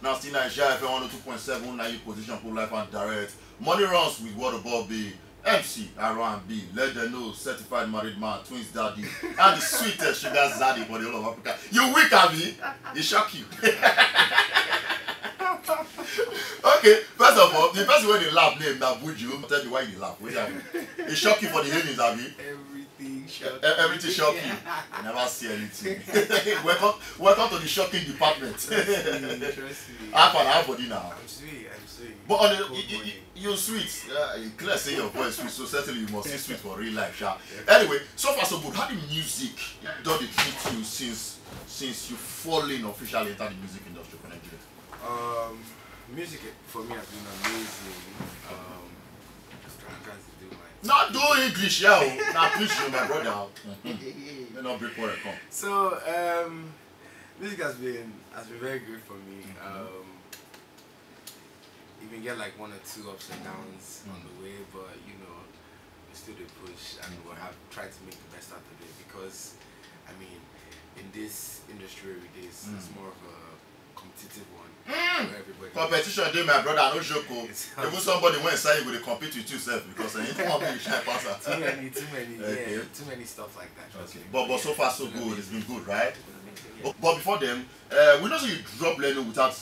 Now still Nigeria FM 102.7, now you position for life and direct. Money runs with what above be MC R&B, let them know, certified married man, twins daddy, and the sweetest sugar zaddy for the whole of Africa. You weak, Abby? It shock you. Okay, first of all, the person when they laugh name now Buju, tell me why you laugh. It shock you for the hearings, Abby? Everything shock. Everything shock you. I never see anything. welcome to the shocking department. Trust me. Half body now. I'm sweet. But on the you're sweet. You clear say your voice sweet, so certainly you must be sweet for real life, sha. Anyway, so far so good. How the music done it treat you since you fall in officially enter the music industry for Nigeria? Music for me has been amazing. I can't do my. Not do English, yeah. Now preach you, my brother. Let not break where I come. So music has been very good for me. You can get like 1 or 2 ups and downs on the way, but you know, we still do push and we'll have tried to make the best out of it because I mean, in this industry every day it's more of a competitive one. Where everybody Competition day, my brother, no joke. Even somebody went inside you will compete with yourself because you don't want to shine pass that. too many stuff like that. Okay. But so far so good. It's been good, right? But before them, we know you drop Leno without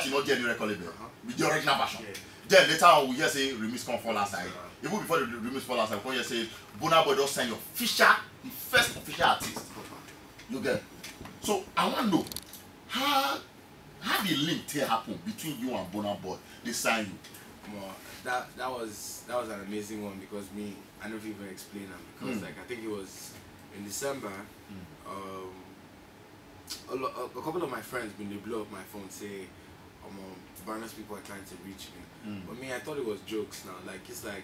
you not getting any record label with the original version. Yeah. Then later on we just say remix come fall last time. Even before the remix fall last time, we just say Burna Boy just sign your the first official artist. You get. So I want to know how the link there happen between you and Burna Boy. They sign you. Well, that was an amazing one because I don't even explain them because like I think it was in December. A couple of my friends when they blow up my phone say, Burna's people are trying to reach me. But I thought it was jokes now. Like it's like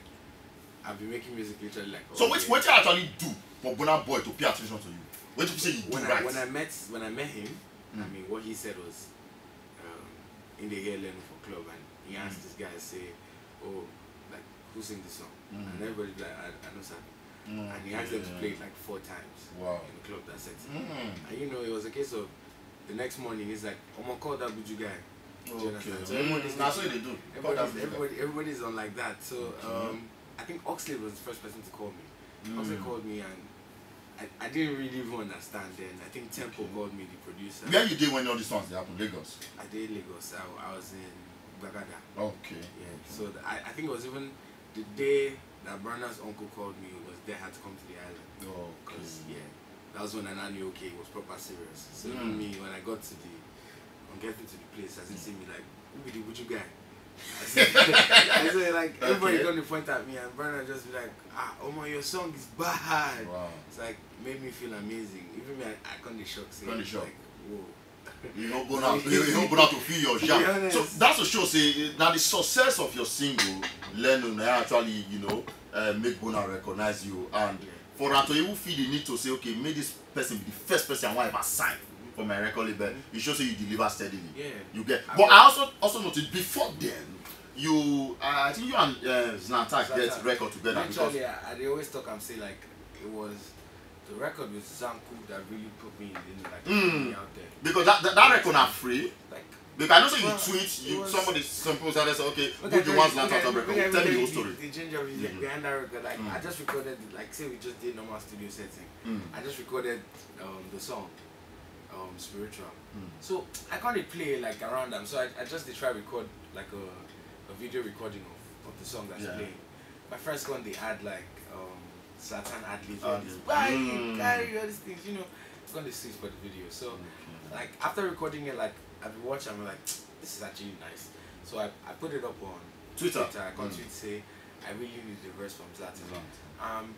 I've been making music literally like. So what you actually do for Burna Boy to pay attention to you? What you say you do right? When I met him, I mean what he said was, in the air learning for club, and he asked this guy say, oh, like who sing this song? And everybody like I know sir. And he asked them to play it like 4 times in the club. That's it. And you know it was a case of the next morning he's like, I'm gonna call that Buju guy. Okay. So everybody's that's what they do. Everybody's on like that. So I think Oxlade was the first person to call me. Oxlade called me and I didn't really even understand then. I think Tempo called me, the producer. Where you did when all these songs they happen? Lagos? I did Lagos. I was in Bagada. Okay. Yeah. So I think it was even the day that Burna's uncle called me, was they had to come to the island. Oh, okay. Yeah. That was when I knew okay, it was proper serious. So even me, when I got to I'm getting to the place, I didn't see me like, who be the Buju guy? I said like, everybody gonna point at me and Burna just be like, oh my, your song is bad. Wow. It's like, made me feel amazing. Even me, I can't be shocked. Like, whoa. You don't go out to feel your jam. So that's to show say now the success of your single, Leno, actually, you know, make Burna recognize you and for that to even feel the need to say, okay, may this person be the first person I want to ever sign for my record label. It shows you deliver steadily. Yeah. You get. But I also noticed before then, you I think you and Zlatan get record together. Actually, they always talk and say like it was the record with Zanku that really put me in like put me out there. Because that record not free. Like because I know say you tweet, somebody simple said okay, who you want Zlatan record? Tell me the whole story. The ginger music behind that record, like I just recorded like say we just did normal studio setting. I just recorded the song. Spiritual. So I can't play like around them. So I just try record like a video recording of the song that's playing. My first one they had like Satan ad libs all these carry all these things, you know. It's gonna switch for the video. So like after recording it, like I've been watching, I'm like, this is actually nice. So I put it up on Twitter. I can tweet say I really need the verse from Zlatan.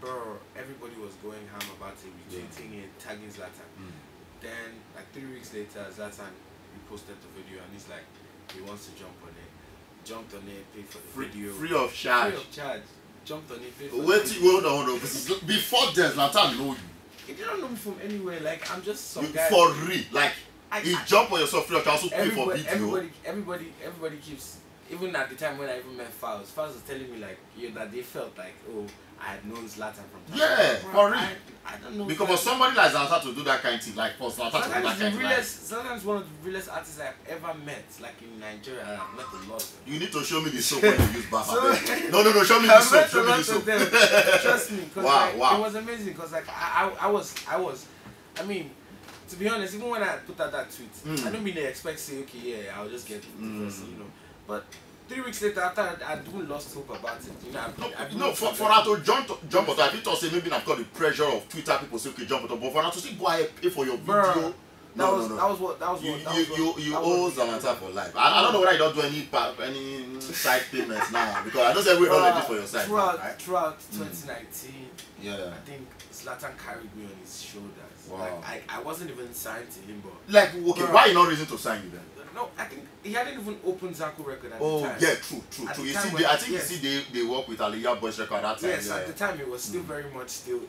Bro, everybody was going ham about it, retweeting it, tagging Zlatan. Then, like 3 weeks later, Zlatan reposted the video and he's like, he wants to jump on it. Jumped on it, paid for the video. Free of charge. Free of charge. Jumped on it, paid for Hold on. Before then, Zlatan know you. He didn't know me from anywhere. Like, I'm just some guy. For real. Like, he jumped on yourself free of charge, also pay for video. Everybody keeps even at the time when I even met Fowles was telling me like, yeah, that they felt like, oh, I had known Zlatan from time. Yeah, for real. I don't know. Because for somebody like Zlatan to do that kind of thing, like for Zlatan to do that kind of thing. Zlatan is one of the realest artists I've ever met, like in Nigeria. I've met a lot of them. You need to show me the soap when you use bath. No, show me the soap. Show me the soap. Trust me, because it was amazing. Because like I was. I mean, to be honest, even when I put out that tweet, I don't really expect to say, okay, yeah, I'll just get it, you know. But 3 weeks later, after I even lost hope about it, you know, for her to jump on, I think say maybe I've got the pressure of Twitter people say okay jump on, but for her to still go ahead pay for your video. That was what you owe Zlatan for life. I don't know whether you don't do any side payments now because I don't say we all this for your side. Throughout 2019, yeah, I think Zlatan carried me on his shoulders. Wow. Like I wasn't even signed to him, but like okay, why you not reason to sign you then? No, I think he hadn't even opened Zanku record at the time. Oh yeah, true. I think you see they work with Aliyah Boys record at that time. Yes, at the time it was still very much still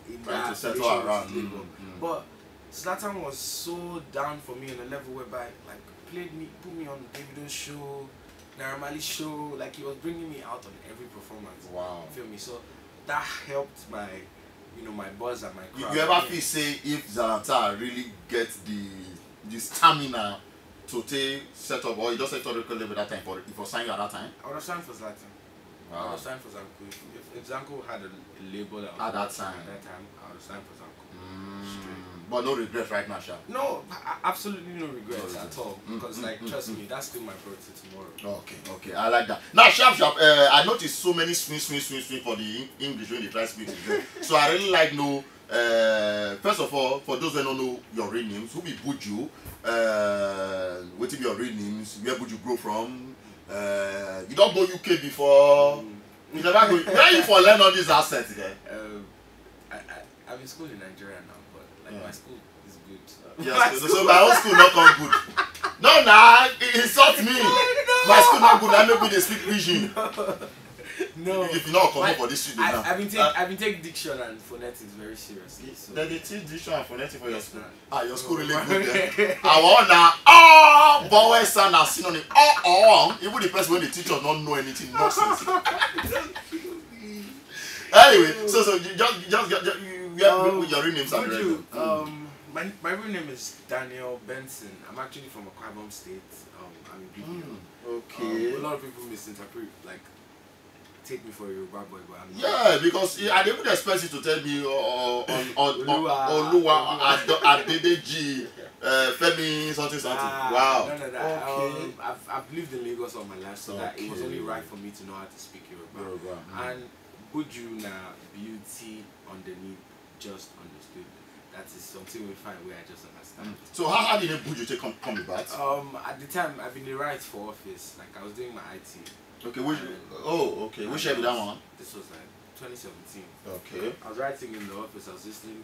in trying that to settle around. But Zlatan was so down for me on a level whereby like put me on Davido's show, Naira Marley's show, like he was bringing me out on every performance. Wow. You feel me? So that helped my my buzz and my crowd. You ever feel say if Zlatan really gets the stamina to take set up, or you just set up record label that time for signing at that time? I would have signed for Zlatan. Wow. I would have signed for Zanku. If Zanku had a label at that time, I would have signed for Zanku. But no regrets right now, Sha? No, absolutely no regrets at all. Because trust me, that's still my priority tomorrow. Okay, I like that. Now, Sharp, I noticed so many swing for the English when they try to speak. So I really like know. First of all, for those who don't know your real names, who be Buju? What be your real names? Where Buju grow from? You don't go UK before. You never go. Where you for learn all these assets again? I'm in school in Nigeria now, but like my school is good. Yes, so my own school not come good. No, nah, it insults me. My school not good. I maybe they speak pidgin. No. If you not come up for this studio now. I've been taking diction and phonetics very seriously. So. Then they teach diction and phonetics for your school. Your school really good then. I want now. Vowel sound as synonym. Even the person when the teacher don't know anything nonsense. Anyway, so you just your real names are my real name is Daniel Benson. I'm actually from Akwa Ibom State. I'm in BBO. Okay. A lot of people misinterpret, like, take me for a Yoruba boy, but I'm not. Yeah, because I didn't expect you to tell me Oluwa Adedeji Femi something. Wow. No. I've lived in Lagos all my life, so that it was only right for me to know how to speak Yoruba. And Buju na beauty underneath just understood. That is something we find where I just understand. So how did Buju come about? At the time I've been the right for office, like I was doing my IT. Okay, which year did that one? This was like 2017. Okay. I was writing in the office, I was listening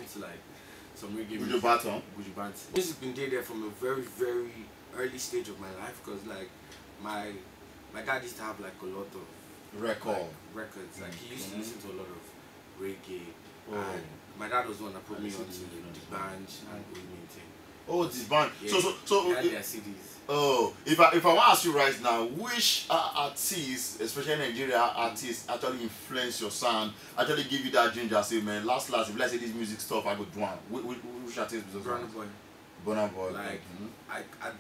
to like some reggae music. Buju Banton. Music's been there from a very, very early stage of my life, because like my dad used to have like a lot of records. Like he used to listen to a lot of reggae. And my dad was the one that put me onto the band and everything. Oh, the band. Yeah, so they had their CDs. Oh, if I want to ask you right now, which artists, especially Nigeria artists, actually influence your sound, actually give you that ginger? Say, man, last, if let's say this music stuff, I go do one. Which artist was Burna Boy. Like,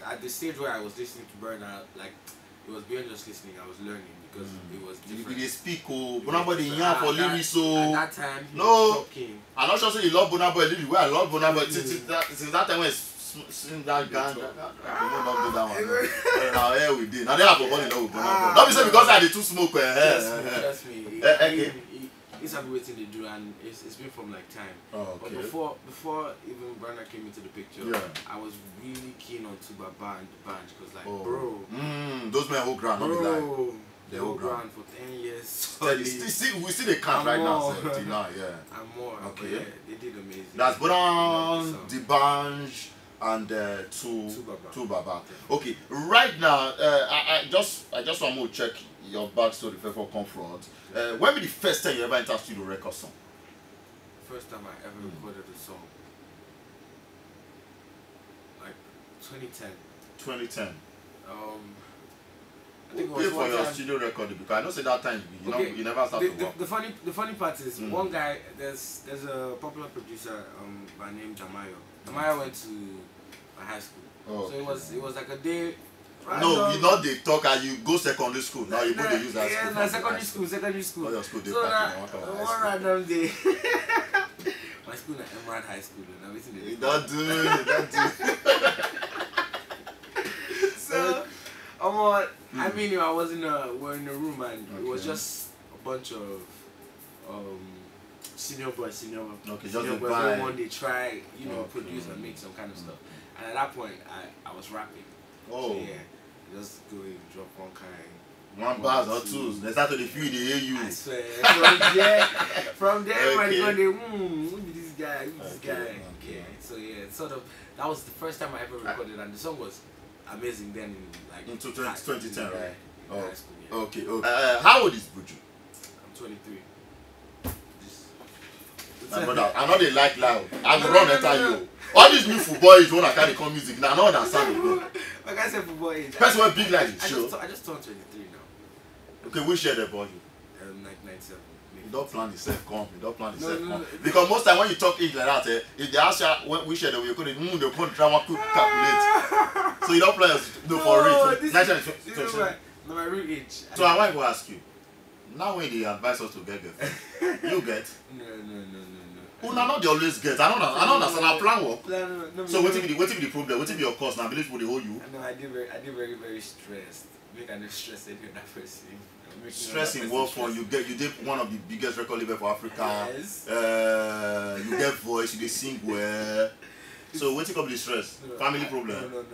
at the stage where I was listening to Burna, like, it was beyond just listening. I was learning because it was different. They speak, Burna Boy, they yarn for lyrics, so. At that time, he was talking. I'm not sure say you love Burna Boy lyrics. Well, I love Burna Boy since that time when sing that gang. I will not do that one. Now here we did. Now they have a body now with Burna Boy. Not be say because I did too smoke. Trust me. It's have waiting to do, and it's been from like time. Oh, okay. But before even Burna came into the picture, I was really keen on Tuba Band because like bro, those men hold ground. Bro, they hold ground for 10 years. We see the count right now. Yeah. And more. Okay. Yeah, they did amazing. That's Burna, D'banj, and Tubaba. Okay, right now, I just want to check your backstory before confront. When was the first time you ever entered studio record song? First time I ever recorded a song, like 2010. 2010. I think it Pay was for one your time. studio recording because I know say that time you never start to work. The funny part is one guy. There's a popular producer by name Damayo. Damayo went to my high school, so it was like a day. No, you know they talk and you go secondary school. Now you go to use that school. Yeah, no, secondary school. Oh, your school, they so pack one random day. My school na Emerald High School. Now waiting you don't do it. So, I mean, I was we're in a room and it was just a bunch of senior boys. Okay, Senior just boys buy. everyone they try, produce and make some kind of stuff. And at that point, I was rapping. Oh. So, yeah, just go and drop one kind. One bars or two. They start to the feel they hear you. I swear. From there, everybody going, who is this guy? Who is this guy? Okay. Yeah. So yeah, sort of. That was the first time I ever recorded, and the song was amazing. Then in 2010, right? Oh. High school, yeah. Okay. How old is Buju? I'm 23. My brother, I know they like loud. I will run enter you. All these new football is when I carry come music. Now I don't understand it. Like I said, football age. Person went big like the show. I just turned 23 now. Okay, which year they born you? 97. You don't plan the self comp. You don't plan the No, self no, comp. no. Because most time when you talk age like that, if they ask you which year they will go, they come try to calculate. So you don't plan for it. This is my real age. So I want to ask you. Now when they advise us to get girlfriend, you get? No. Una not they always get. I don't understand. I plan work. No, So what if the problem? What if your course now? Believe people they hold you. No, I did very stressed. Make I not stress any other person. Stress in what form? You did one of the biggest record label for Africa. Yes. You get voice. You dey sing well. So what come the stress? Family problem. No.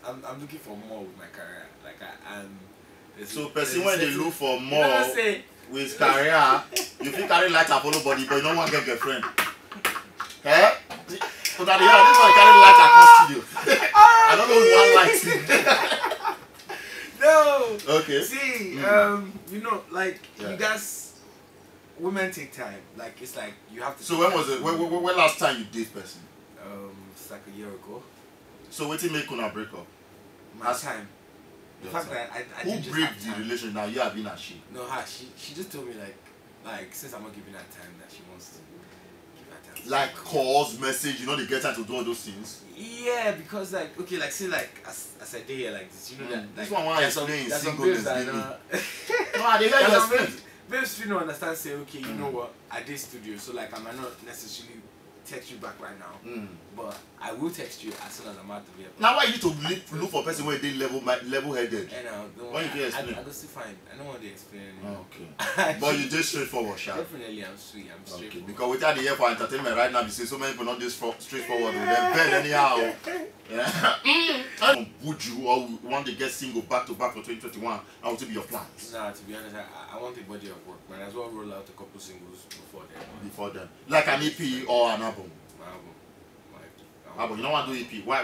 I'm looking for more with my career. Like I'm. So person when they look for more with career, you feel carry light up follow body, but you don't want to get girlfriend. Eh? So that this one carry light across studio. I don't know who one light. No. Okay. See, like you guys, women take time. Like it's like you have to. So when was it? When last time you date person? It's like a year ago. So what did make una break up? My time. The fact that I who didn't just break have the time. relation now? You have been a she. No, she just told me like since I'm not giving her time that she wants to give her time. Like calls, message, they get time to do all those things. Yeah, because like okay, like say like as I did here like this, that like, this one why explain singleness that daily. No, I dey hear you explain. Babes still don't understand say okay, you know what, I did studio, so like I might not necessarily text you back right now, but I will text you as soon as I'm out of here. Now why you need to look for a person where they level headed? Why you explain? I go still fine. I don't want to explain anymore. Okay. But you just straightforward, sha. Definitely, I'm sweet. I'm straight. Okay. Because without the here for entertainment right now, you see so many people not this straightforward. They bend anyhow. Yeah. Would you or want to get single back to back for 2021? How would be your plans? Nah, to be honest, I want a body of work. Might as well roll out a couple singles before then. Before then, like an EP or an album. My album. Album. You don't want to do EP. Why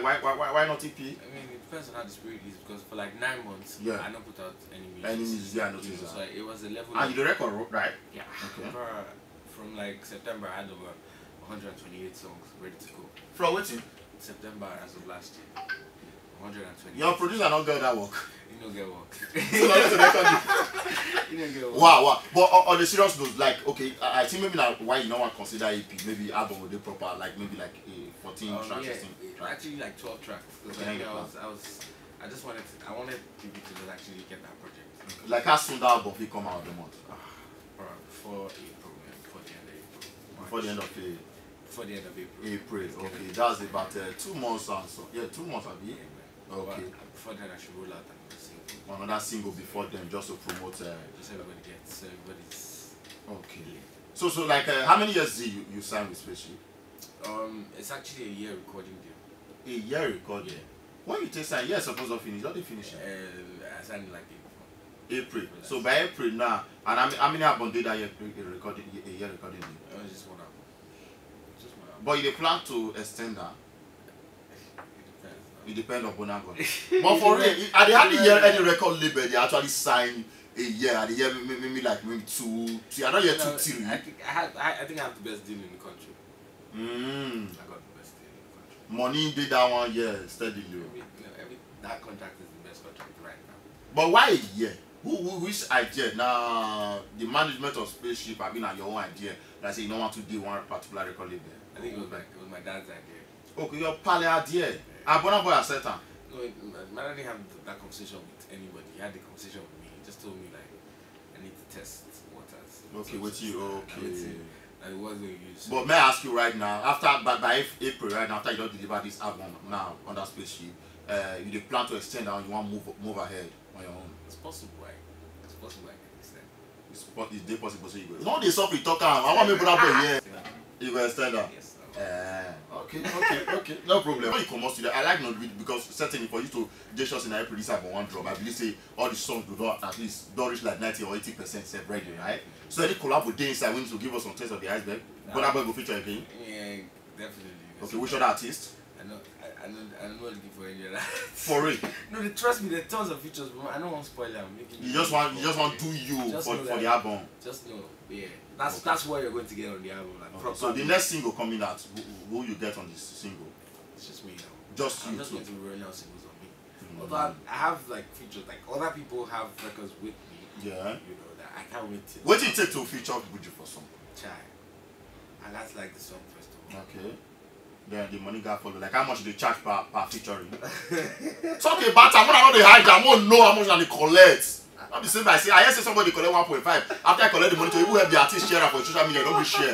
not EP? I mean, it depends on how the spirit is because for like 9 months, I don't put out any music. Any music, yeah, I noticed that. So it was a level. And you the record, right? Yeah. Okay. From like September, I had over 128 songs ready to go. From what? September as of last year. 120. Your producer don't get that work. You don't get work. So not to record it. You don't get work. Wow. But on the serious note, like, okay, I think maybe now why you don't want to consider EP, maybe album would be proper, like maybe like a 14 tracks, 16 tracks. Actually like 12 tracks. Because I just wanted people to just actually get that project. Okay. Like how soon that album will come out of the month? Before April, man. Before the end of April. Before the end of the Before the end of April. April, okay. That's about 2 months and so. Yeah, 2 months, I'll be. Yeah, okay. Before then, I should roll out another single. Another single before then, just to promote. Just everybody gets. Everybody's. Okay. So like, how many years did you sign with Spaceship? It's actually a year recording deal. A year recording. Yeah. When you take sign, supposed to finish. Don't they finish it? I signed like April. So by April now, and how many albums did that year recording? A year recording deal? It was just one album. Just one album. But you plan to extend that? It depends on Bonagon. But for real, at the hardly hear any record label they actually sign a year. At the year maybe 2. See, I don't hear 2, 3. I think I have the best deal in the country. I got the best deal in the country. Money did that 1 year steadily. That contract is the best contract. project right now. But why a year? Which idea? Now the management of Spaceship have been at your own idea. Like say you don't want to do one particular record label. I think it was my dad's idea. Okay, your pale idea. I Burna Boy accepted. No, my dad didn't have that conversation with anybody. He had the conversation with me. He just told me like I need to test waters. Okay, with you. Okay. And it wasn't used. But may I ask you right now, after by April, right now, after you don't deliver this album now on that Spaceship, you dey plan to extend and you want move ahead on your own? It's possible, right? It's possible I can extend. It's possible so you go. No, they suffer talk am. I want me Burna Boy here. You go extend that. Yes. Okay, no problem. When you come out to that, I like not because certainly for you to just in April this album one drop, I believe say all the songs do not at least don't reach like 90 or 80% ready, right? So any collab with inside we need to give us some taste of the iceberg. Burna Boy go feature again. Yeah, definitely. Okay, which other artist? I'm not looking for any of that. For real? No, trust me, there are tons of features, but I don't want to spoil them. You just want do you just for the album. Just know, yeah. That's what you're going to get on the album. Like, okay. So the next single coming out, who you get on this single? It's just me now. Just I'm you. just going to be rolling out singles on me. Although I have like features, like other people have records with me. Yeah. You know that I can't wait to. What do you take to feature Buju for song? Chai. And that's like the song first of all. Okay. Then the money got follow. Like how much they charge per featuring? Talk about that. When I know they hide, I won't know how much they collect. Not the same by say I hear say somebody collect 1.5. After I collect the money to even help the artist share for social media, don't be share.